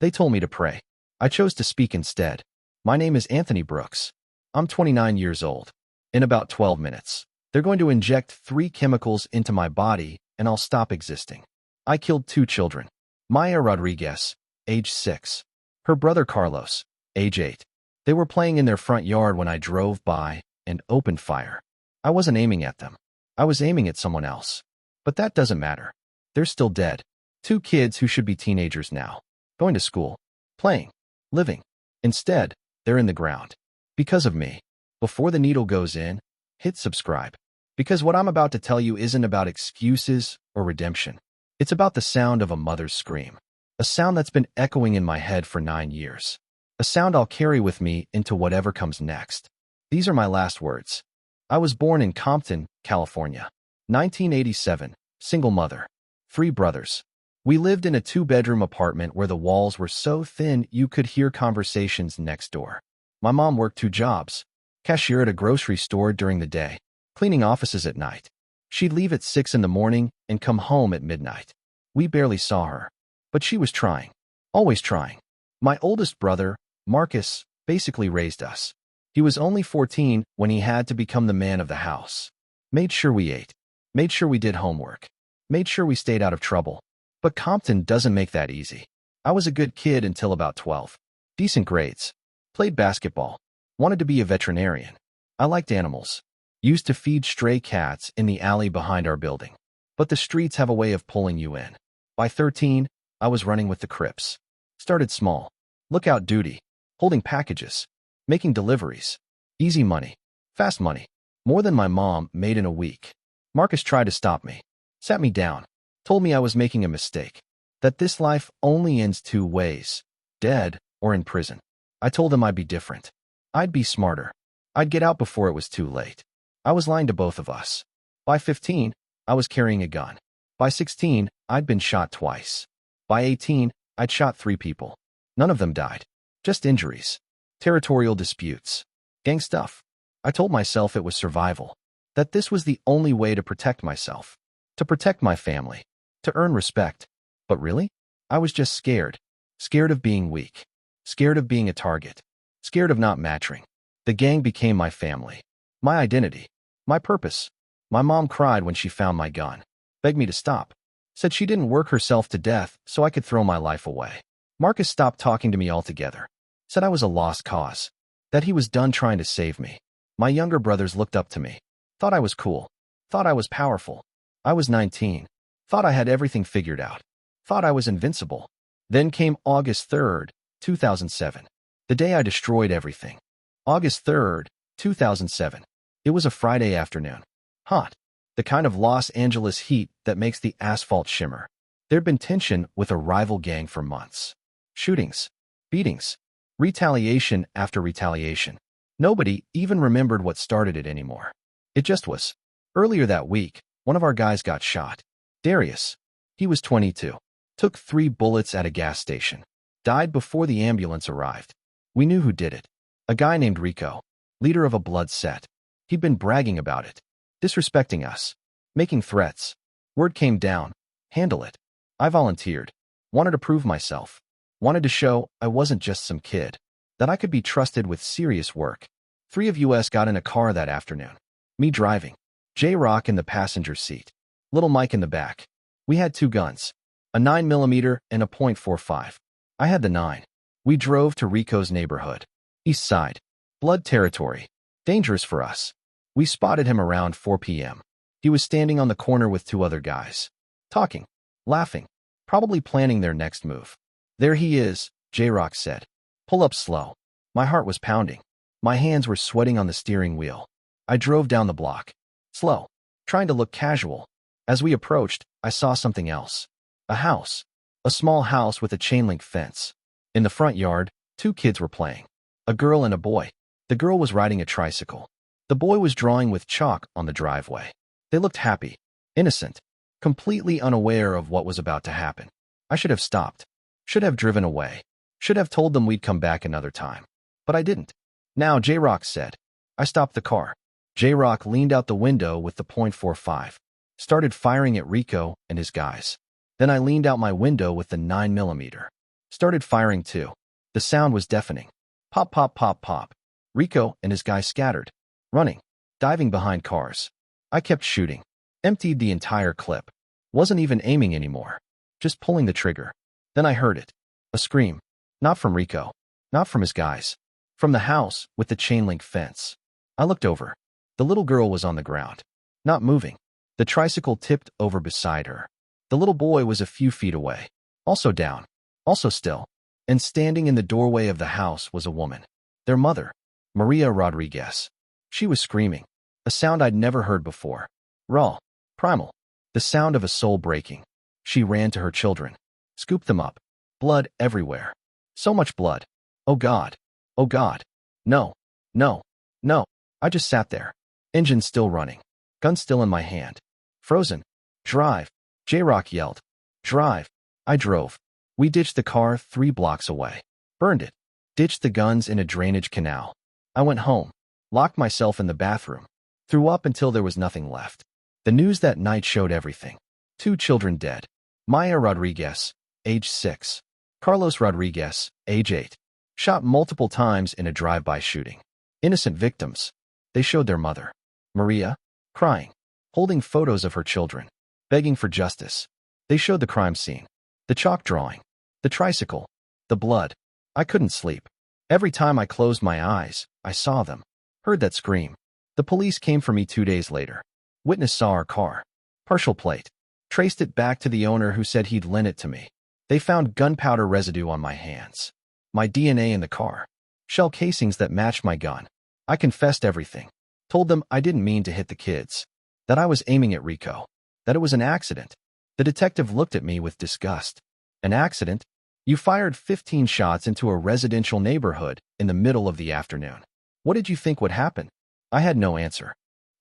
They told me to pray. I chose to speak instead. My name is Anthony Brooks. I'm 29 years old. In about 12 minutes, they're going to inject 3 chemicals into my body and I'll stop existing. I killed 2 children. Maya Rodriguez, age 6. Her brother Carlos, age 8. They were playing in their front yard when I drove by and opened fire. I wasn't aiming at them. I was aiming at someone else. But that doesn't matter. They're still dead. 2 kids who should be teenagers now. Going to school. Playing. Living. Instead, they're in the ground. Because of me. Before the needle goes in, hit subscribe. Because what I'm about to tell you isn't about excuses or redemption. It's about the sound of a mother's scream. A sound that's been echoing in my head for 9 years. A sound I'll carry with me into whatever comes next. These are my last words. I was born in Compton, California. 1987. Single mother. 3 brothers. We lived in a 2-bedroom apartment where the walls were so thin you could hear conversations next door. My mom worked 2 jobs. Cashier at a grocery store during the day, cleaning offices at night. She'd leave at 6 in the morning and come home at midnight. We barely saw her. But she was trying. Always trying. My oldest brother, Marcus, basically raised us. He was only 14 when he had to become the man of the house. Made sure we ate. Made sure we did homework. Made sure we stayed out of trouble. But Compton doesn't make that easy. I was a good kid until about 12. Decent grades. Played basketball. Wanted to be a veterinarian. I liked animals. Used to feed stray cats in the alley behind our building. But the streets have a way of pulling you in. By 13, I was running with the Crips. Started small. Lookout duty. Holding packages. Making deliveries. Easy money. Fast money. More than my mom made in a week. Marcus tried to stop me. Sat me down. Told me I was making a mistake. That this life only ends 2 ways. Dead or in prison. I told him I'd be different. I'd be smarter. I'd get out before it was too late. I was lying to both of us. By 15, I was carrying a gun. By 16, I'd been shot twice. By 18, I'd shot 3 people. None of them died. Just injuries. Territorial disputes. Gang stuff. I told myself it was survival. That this was the only way to protect myself. To protect my family. To earn respect. But really? I was just scared. Scared of being weak. Scared of being a target. Scared of not matching. The gang became my family. My identity. My purpose. My mom cried when she found my gun. Begged me to stop. Said she didn't work herself to death so I could throw my life away. Marcus stopped talking to me altogether. Said I was a lost cause. That he was done trying to save me. My younger brothers looked up to me. Thought I was cool. Thought I was powerful. I was 19. Thought I had everything figured out. Thought I was invincible. Then came August 3rd, 2007. The day I destroyed everything. August 3rd, 2007. It was a Friday afternoon. Hot. The kind of Los Angeles heat that makes the asphalt shimmer. There'd been tension with a rival gang for months. Shootings. Beatings. Retaliation after retaliation. Nobody even remembered what started it anymore. It just was. Earlier that week, one of our guys got shot. Darius. He was 22. Took 3 bullets at a gas station. Died before the ambulance arrived. We knew who did it. A guy named Rico. Leader of a blood set. He'd been bragging about it. Disrespecting us. Making threats. Word came down. Handle it. I volunteered. Wanted to prove myself. Wanted to show I wasn't just some kid. That I could be trusted with serious work. 3 of us got in a car that afternoon. Me driving. J-Rock in the passenger seat. Little Mike in the back. We had 2 guns. A 9mm and a .45. I had the 9. We drove to Rico's neighborhood. East Side. Blood territory. Dangerous for us. We spotted him around 4 p.m. He was standing on the corner with 2 other guys. Talking. Laughing. Probably planning their next move. There he is, J-Rock said. Pull up slow. My heart was pounding. My hands were sweating on the steering wheel. I drove down the block. Slow. Trying to look casual. As we approached, I saw something else. A house. A small house with a chain-link fence. In the front yard, 2 kids were playing. A girl and a boy. The girl was riding a tricycle. The boy was drawing with chalk on the driveway. They looked happy. Innocent. Completely unaware of what was about to happen. I should have stopped. Should have driven away. Should have told them we'd come back another time. But I didn't. Now, J-Rock said. I stopped the car. J-Rock leaned out the window with the .45. Started firing at Rico and his guys. Then I leaned out my window with the 9mm. Started firing too. The sound was deafening. Pop, pop, pop, pop. Rico and his guys scattered, running, diving behind cars. I kept shooting. Emptied the entire clip. Wasn't even aiming anymore. Just pulling the trigger. Then I heard it. A scream. Not from Rico. Not from his guys. From the house with the chain-link fence. I looked over. The little girl was on the ground. Not moving. The tricycle tipped over beside her. The little boy was a few feet away. Also down. Also still. And standing in the doorway of the house was a woman. Their mother. Maria Rodriguez. She was screaming. A sound I'd never heard before. Raw. Primal. The sound of a soul breaking. She ran to her children. Scooped them up. Blood everywhere. So much blood. Oh God. Oh God. No. No. No. I just sat there. Engine still running. Gun still in my hand. Frozen. Drive. J-Rock yelled. Drive. I drove. We ditched the car 3 blocks away. Burned it. Ditched the guns in a drainage canal. I went home. Locked myself in the bathroom. Threw up until there was nothing left. The news that night showed everything. 2 children dead. Maya Rodriguez, age 6. Carlos Rodriguez, age 8. Shot multiple times in a drive-by shooting. Innocent victims. They showed their mother, Maria, crying, holding photos of her children, begging for justice. They showed the crime scene, the chalk drawing, the tricycle, the blood. I couldn't sleep. Every time I closed my eyes, I saw them, heard that scream. The police came for me 2 days later. Witness saw our car. Partial plate. Traced it back to the owner who said he'd lent it to me. They found gunpowder residue on my hands. My DNA in the car. Shell casings that matched my gun. I confessed everything. Told them I didn't mean to hit the kids. That I was aiming at Rico. That it was an accident. The detective looked at me with disgust. An accident? You fired 15 shots into a residential neighborhood in the middle of the afternoon. What did you think would happen? I had no answer.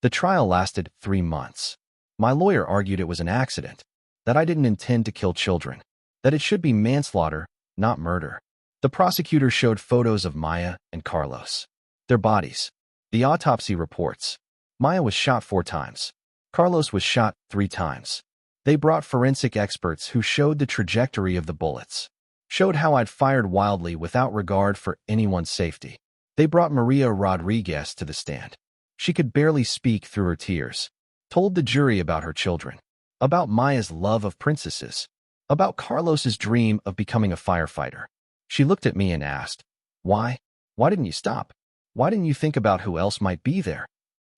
The trial lasted 3 months. My lawyer argued it was an accident, that I didn't intend to kill children, that it should be manslaughter, not murder. The prosecutor showed photos of Maya and Carlos. Their bodies. The autopsy reports. Maya was shot 4 times. Carlos was shot 3 times. They brought forensic experts who showed the trajectory of the bullets. Showed how I'd fired wildly without regard for anyone's safety. They brought Maria Rodriguez to the stand. She could barely speak through her tears. Told the jury about her children. About Maya's love of princesses. About Carlos's dream of becoming a firefighter. She looked at me and asked, "Why? Why didn't you stop? Why didn't you think about who else might be there?"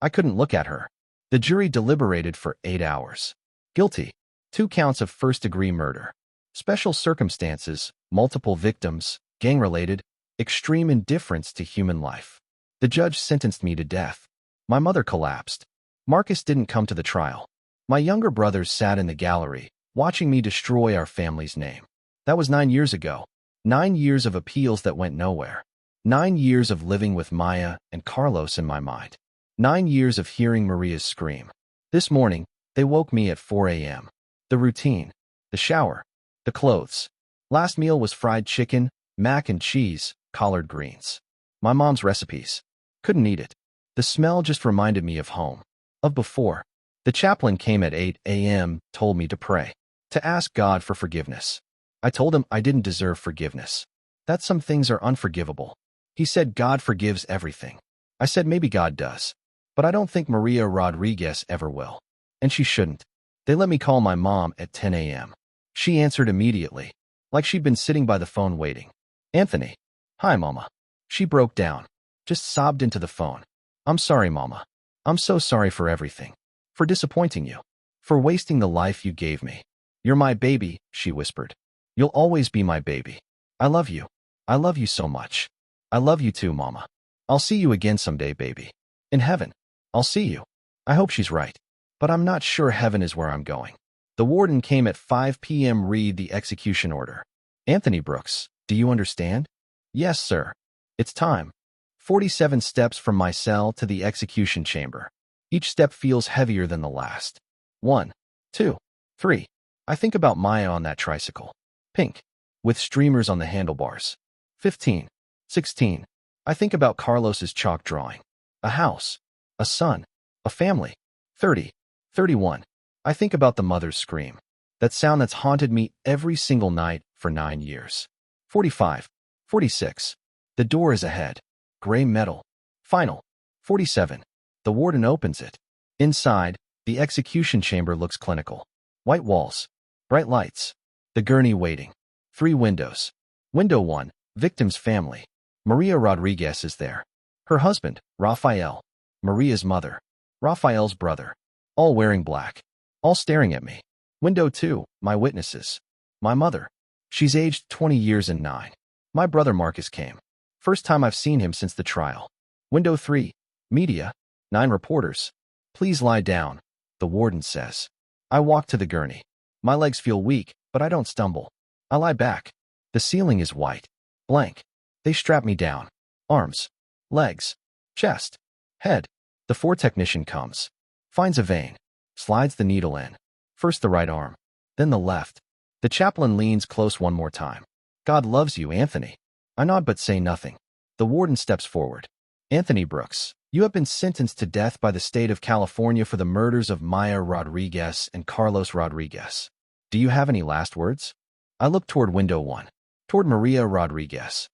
I couldn't look at her. The jury deliberated for 8 hours. Guilty. 2 counts of first-degree murder. Special circumstances, multiple victims, gang-related, extreme indifference to human life. The judge sentenced me to death. My mother collapsed. Marcus didn't come to the trial. My younger brothers sat in the gallery, watching me destroy our family's name. That was 9 years ago. 9 years of appeals that went nowhere. 9 years of living with Maya and Carlos in my mind. 9 years of hearing Maria's scream. This morning, they woke me at 4 a.m. The routine. The shower. The clothes. Last meal was fried chicken, mac and cheese, collard greens. My mom's recipes. Couldn't eat it. The smell just reminded me of home. Of before. The chaplain came at 8 a.m., told me to pray. To ask God for forgiveness. I told him I didn't deserve forgiveness. That some things are unforgivable. He said God forgives everything. I said maybe God does. But I don't think Maria Rodriguez ever will. And she shouldn't. They let me call my mom at 10 a.m. She answered immediately. Like she'd been sitting by the phone waiting. "Anthony." "Hi, Mama." She broke down. Just sobbed into the phone. "I'm sorry, Mama. I'm so sorry for everything. For disappointing you. For wasting the life you gave me. You're my baby," she whispered. "You'll always be my baby. I love you. I love you so much. I love you too, Mama. I'll see you again someday, baby. In heaven. I'll see you." I hope she's right. But I'm not sure heaven is where I'm going. The warden came at 5 p.m. Read the execution order. "Anthony Brooks, do you understand?" "Yes, sir. It's time." 47 steps from my cell to the execution chamber. Each step feels heavier than the last. 1, 2, 3. I think about Maya on that tricycle. Pink. With streamers on the handlebars. 15, 16. I think about Carlos's chalk drawing. A house. A son. A family. 30, 31. I think about the mother's scream. That sound that's haunted me every single night for 9 years. 45. 46. The door is ahead. Gray metal. Final. 47. The warden opens it. Inside, the execution chamber looks clinical. White walls. Bright lights. The gurney waiting. 3 windows. Window 1, victim's family. Maria Rodriguez is there. Her husband, Rafael. Maria's mother. Rafael's brother. All wearing black. All staring at me. Window 2, my witnesses. My mother. She's aged 20 years and 9. My brother Marcus came. First time I've seen him since the trial. Window 3, media. 9 reporters. Please lie down, the warden says. I walk to the gurney. My legs feel weak, but I don't stumble. I lie back. The ceiling is white. Blank. They strap me down. Arms. Legs. Chest. Head. The 4 technician comes. Finds a vein. Slides the needle in. First the right arm. Then the left. The chaplain leans close one more time. God loves you, Anthony. I nod but say nothing. The warden steps forward. Anthony Brooks, you have been sentenced to death by the state of California for the murders of Maya Rodriguez and Carlos Rodriguez. Do you have any last words? I look toward window 1. Toward Maria Rodriguez.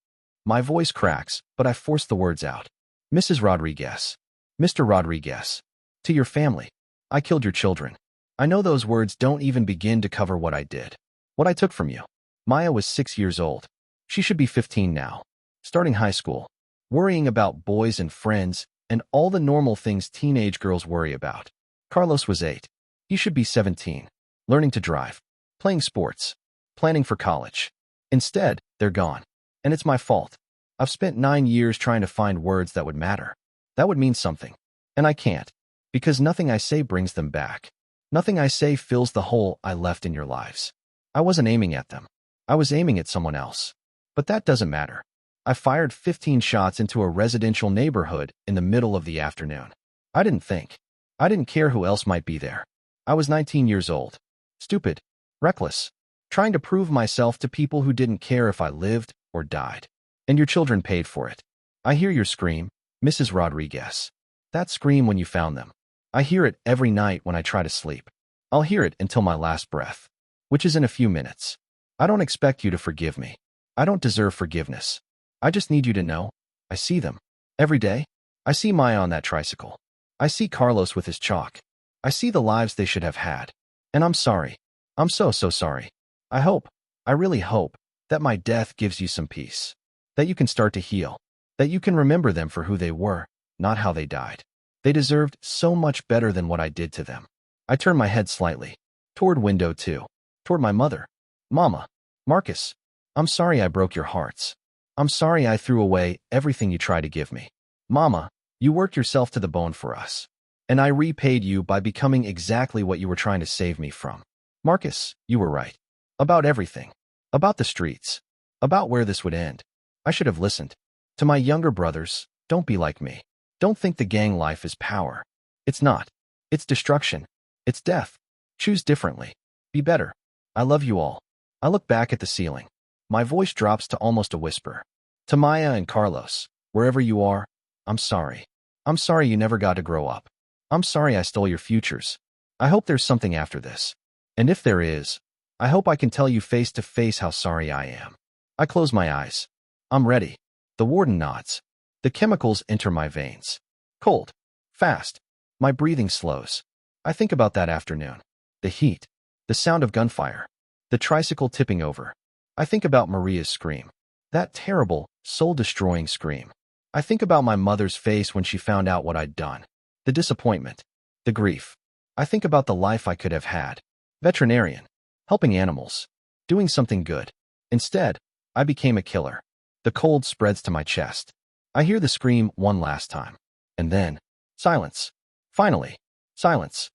My voice cracks, but I force the words out. Mrs. Rodriguez. Mr. Rodriguez. To your family. I killed your children. I know those words don't even begin to cover what I did. What I took from you. Maya was 6 years old. She should be 15 now. Starting high school. Worrying about boys and friends and all the normal things teenage girls worry about. Carlos was 8. He should be 17. Learning to drive. Playing sports. Planning for college. Instead, they're gone. And it's my fault. I've spent 9 years trying to find words that would matter. That would mean something. And I can't. Because nothing I say brings them back. Nothing I say fills the hole I left in your lives. I wasn't aiming at them. I was aiming at someone else. But that doesn't matter. I fired 15 shots into a residential neighborhood in the middle of the afternoon. I didn't think. I didn't care who else might be there. I was 19 years old. Stupid. Reckless. Trying to prove myself to people who didn't care if I lived or died. And your children paid for it. I hear your scream, Mrs. Rodriguez. That scream when you found them. I hear it every night when I try to sleep. I'll hear it until my last breath, which is in a few minutes. I don't expect you to forgive me. I don't deserve forgiveness. I just need you to know, I see them. Every day, I see Maya on that tricycle. I see Carlos with his chalk. I see the lives they should have had. And I'm sorry. I'm so sorry. I really hope, that my death gives you some peace. That you can start to heal. That you can remember them for who they were, not how they died. They deserved so much better than what I did to them. I turn my head slightly. Toward window 2. Toward my mother. Mama. Marcus. I'm sorry I broke your hearts. I'm sorry I threw away everything you tried to give me. Mama, you worked yourself to the bone for us. And I repaid you by becoming exactly what you were trying to save me from. Marcus, you were right. About everything. About the streets. About where this would end. I should have listened. To my younger brothers, don't be like me. Don't think the gang life is power. It's not. It's destruction. It's death. Choose differently. Be better. I love you all. I look back at the ceiling. My voice drops to almost a whisper. To Maya and Carlos, wherever you are, I'm sorry. I'm sorry you never got to grow up. I'm sorry I stole your futures. I hope there's something after this. And if there is, I hope I can tell you face to face how sorry I am. I close my eyes. I'm ready. The warden nods. The chemicals enter my veins. Cold. Fast. My breathing slows. I think about that afternoon. The heat. The sound of gunfire. The tricycle tipping over. I think about Maria's scream. That terrible, soul-destroying scream. I think about my mother's face when she found out what I'd done. The disappointment. The grief. I think about the life I could have had. Veterinarian. Helping animals. Doing something good. Instead, I became a killer. The cold spreads to my chest. I hear the scream one last time. And then, silence. Finally, silence.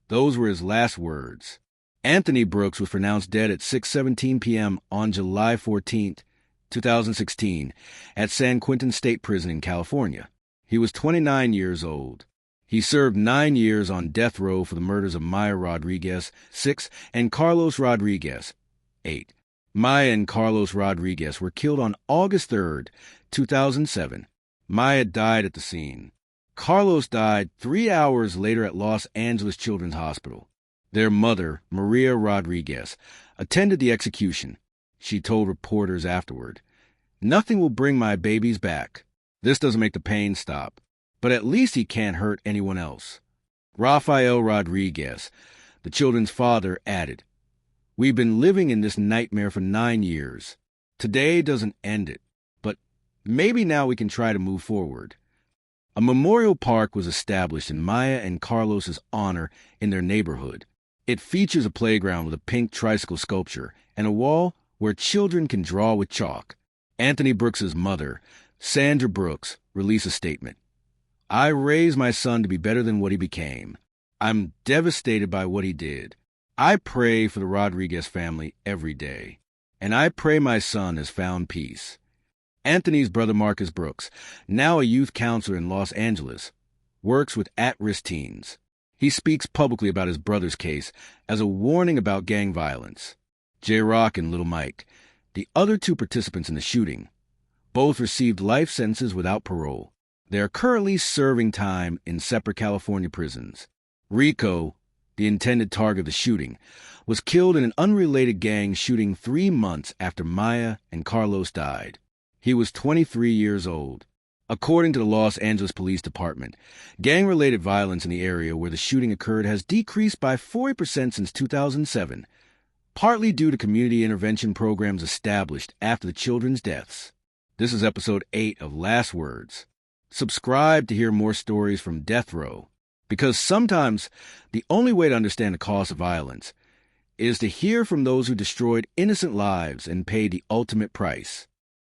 Those were his last words. Anthony Brooks was pronounced dead at 6:17 p.m. on July 14, 2016, at San Quentin State Prison in California. He was 29 years old. He served 9 years on death row for the murders of Maya Rodriguez, 6, and Carlos Rodriguez, 8. Maya and Carlos Rodriguez were killed on August 3, 2007. Maya died at the scene. Carlos died 3 hours later at Los Angeles Children's Hospital. Their mother, Maria Rodriguez, attended the execution. she told reporters afterward. Nothing will bring my babies back. This doesn't make the pain stop, but at least he can't hurt anyone else. Rafael Rodriguez, the children's father, added, "We've been living in this nightmare for 9 years. Today doesn't end it, but maybe now we can try to move forward." A memorial park was established in Maya and Carlos's honor in their neighborhood. It features a playground with a pink tricycle sculpture and a wall where children can draw with chalk. Anthony Brooks's mother, Sandra Brooks, released a statement. "I raised my son to be better than what he became. I'm devastated by what he did. I pray for the Rodriguez family every day, and I pray my son has found peace." Anthony's brother Marcus Brooks, now a youth counselor in Los Angeles, works with at-risk teens. He speaks publicly about his brother's case as a warning about gang violence. J-Rock and Little Mike, the other 2 participants in the shooting, both received life sentences without parole. They are currently serving time in separate California prisons. Rico, the intended target of the shooting, was killed in an unrelated gang shooting 3 months after Maya and Carlos died. He was 23 years old. According to the Los Angeles Police Department, gang-related violence in the area where the shooting occurred has decreased by 40% since 2007, partly due to community intervention programs established after the children's deaths. This is episode 8 of Last Words. Subscribe to hear more stories from death row, because sometimes the only way to understand the cause of violence is to hear from those who destroyed innocent lives and paid the ultimate price.